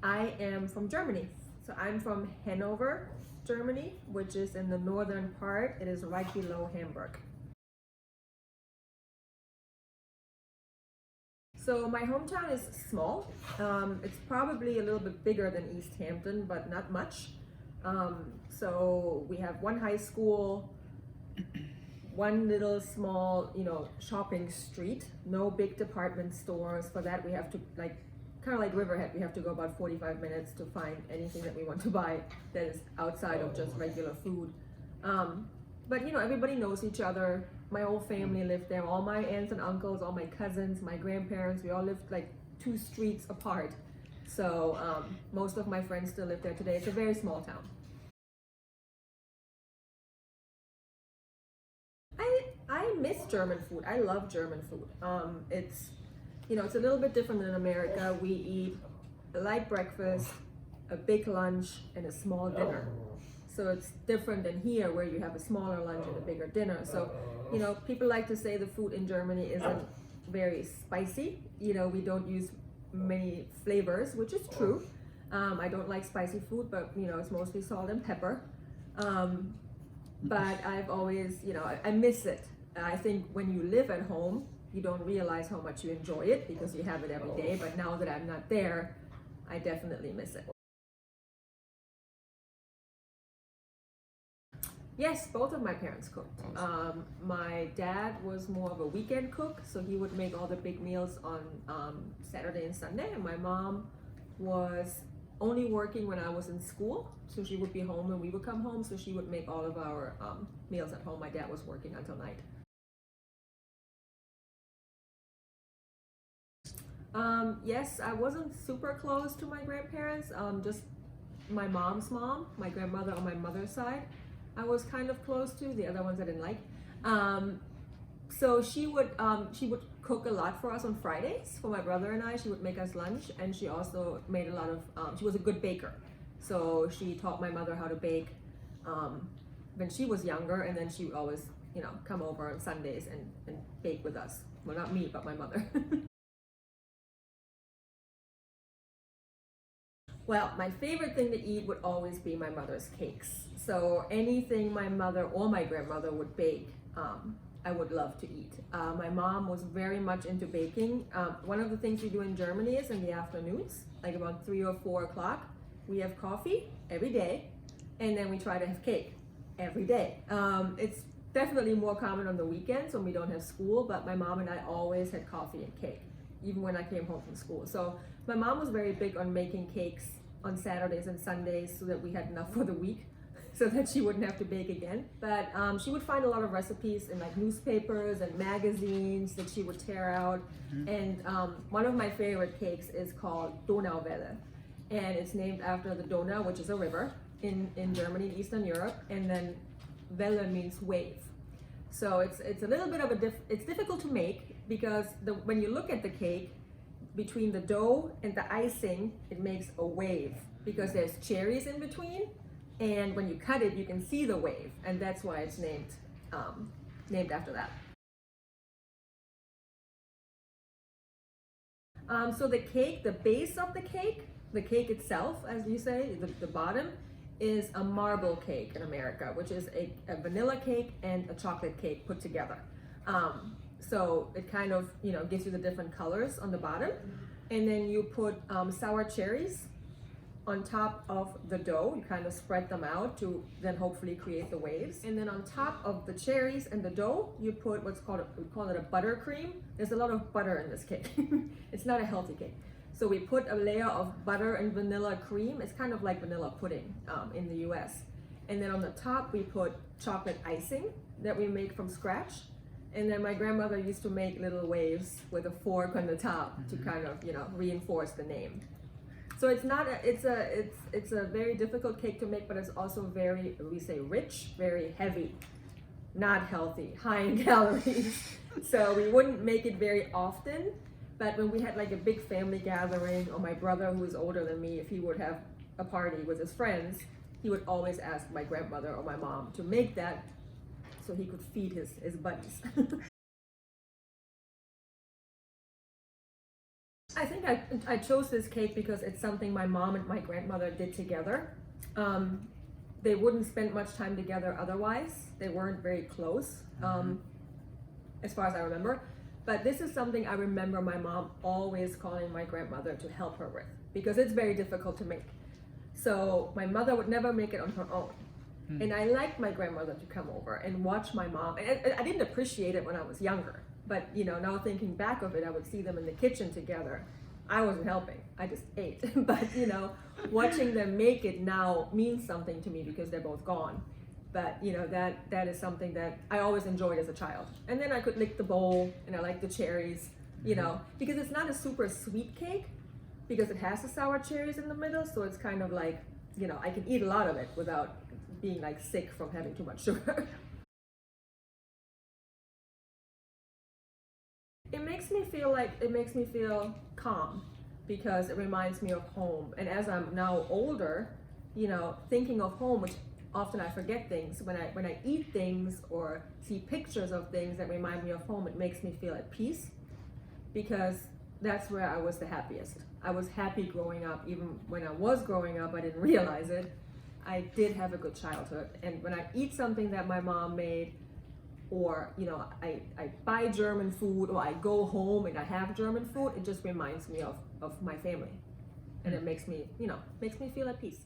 I am from Germany. So I'm from Hanover, Germany, which is in the northern part. It is right below Hamburg. So my hometown is small. It's probably a little bit bigger than East Hampton, but not much. So we have one high school, one little small, shopping street, no big department stores. For that, we have to kind of like Riverhead, we have to go about 45 minutes to find anything that we want to buy that is outside of just regular food. But everybody knows each other. My whole family lived there. All my aunts and uncles, all my cousins, my grandparents, we all lived like 2 streets apart. So most of my friends still live there today. It's a very small town. I miss German food. I love German food. It's a little bit different than America. We eat a light breakfast, a big lunch, and a small dinner. So it's different than here where you have a smaller lunch and a bigger dinner. So, people like to say the food in Germany isn't very spicy. We don't use many flavors, which is true. I don't like spicy food, but it's mostly salt and pepper. But I've always, I miss it. I think when you live at home, you don't realize how much you enjoy it because you have it every day. But now that I'm not there, I definitely miss it. Yes, both of my parents cooked. My dad was more of a weekend cook, so he would make all the big meals on Saturday and Sunday. And my mom was only working when I was in school, so she would be home when we would come home, so she would make all of our meals at home. My dad was working until night. Yes, I wasn't super close to my grandparents, just my mom's mom, my grandmother on my mother's side. I was kind of close to. The other ones I didn't like. So she would cook a lot for us on Fridays for my brother and I. She would make us lunch, and she also made a lot of. She was a good baker, so she taught my mother how to bake when she was younger, and then she would always come over on Sundays and bake with us. Well, not me, but my mother. Well, my favorite thing to eat would always be my mother's cakes. So anything my mother or my grandmother would bake, I would love to eat. My mom was very much into baking. One of the things we do in Germany is in the afternoons, like about 3 or 4 o'clock, we have coffee every day, and then we try to have cake every day. It's definitely more common on the weekends when we don't have school, but my mom and I always had coffee and cake, even when I came home from school. So my mom was very big on making cakes on Saturdays and Sundays so that we had enough for the week so that she wouldn't have to bake again. But she would find a lot of recipes in like newspapers and magazines that she would tear out. And one of my favorite cakes is called Donauwelle. And it's named after the Donau, which is a river in Germany, Eastern Europe. And then Welle means wave. So it's a little bit of it's difficult to make because when you look at the cake, between the dough and the icing, it makes a wave because there's cherries in between, and when you cut it, you can see the wave, and that's why it's named after that. So the cake, the base of the cake itself, as you say, the bottom is a marble cake in America, which is a vanilla cake and a chocolate cake put together. So it kind of, gives you the different colors on the bottom. And then you put sour cherries on top of the dough. You kind of spread them out to then hopefully create the waves. And then on top of the cherries and the dough, you put we call it a buttercream. There's a lot of butter in this cake. It's not a healthy cake. So we put a layer of butter and vanilla cream. It's kind of like vanilla pudding in the US. And then on the top, we put chocolate icing that we make from scratch. And then my grandmother used to make little waves with a fork on the top to kind of, reinforce the name. So it's a very difficult cake to make, but it's also very, we say rich, very heavy, not healthy, high in calories. So we wouldn't make it very often, but when we had like a big family gathering, or my brother who was older than me, if he would have a party with his friends, he would always ask my grandmother or my mom to make that so he could feed his buddies. I think I chose this cake because it's something my mom and my grandmother did together. They wouldn't spend much time together otherwise. They weren't very close, as far as I remember. But this is something I remember my mom always calling my grandmother to help her with, because it's very difficult to make. So my mother would never make it on her own. And I liked my grandmother to come over and watch my mom. And I didn't appreciate it when I was younger, but you know, now thinking back of it, I would see them in the kitchen together. I wasn't helping, I just ate. But you know, watching them make it now means something to me because they're both gone. But you know, that is something that I always enjoyed as a child. And then I could lick the bowl, and I like the cherries, you know, because it's not a super sweet cake, because it has the sour cherries in the middle, so it's kind of like, you know, I can eat a lot of it without being like sick from having too much sugar. It makes me feel calm, because it reminds me of home. And as I'm now older, you know, thinking of home, which often I forget things, when I eat things or see pictures of things that remind me of home, it makes me feel at peace, because that's where I was the happiest. I was happy growing up. Even when I was growing up, I didn't realize it. I did have a good childhood. And when I eat something that my mom made, or you know, I buy German food, or I go home and I have German food, it just reminds me of my family. And it makes me, you know, makes me feel at peace.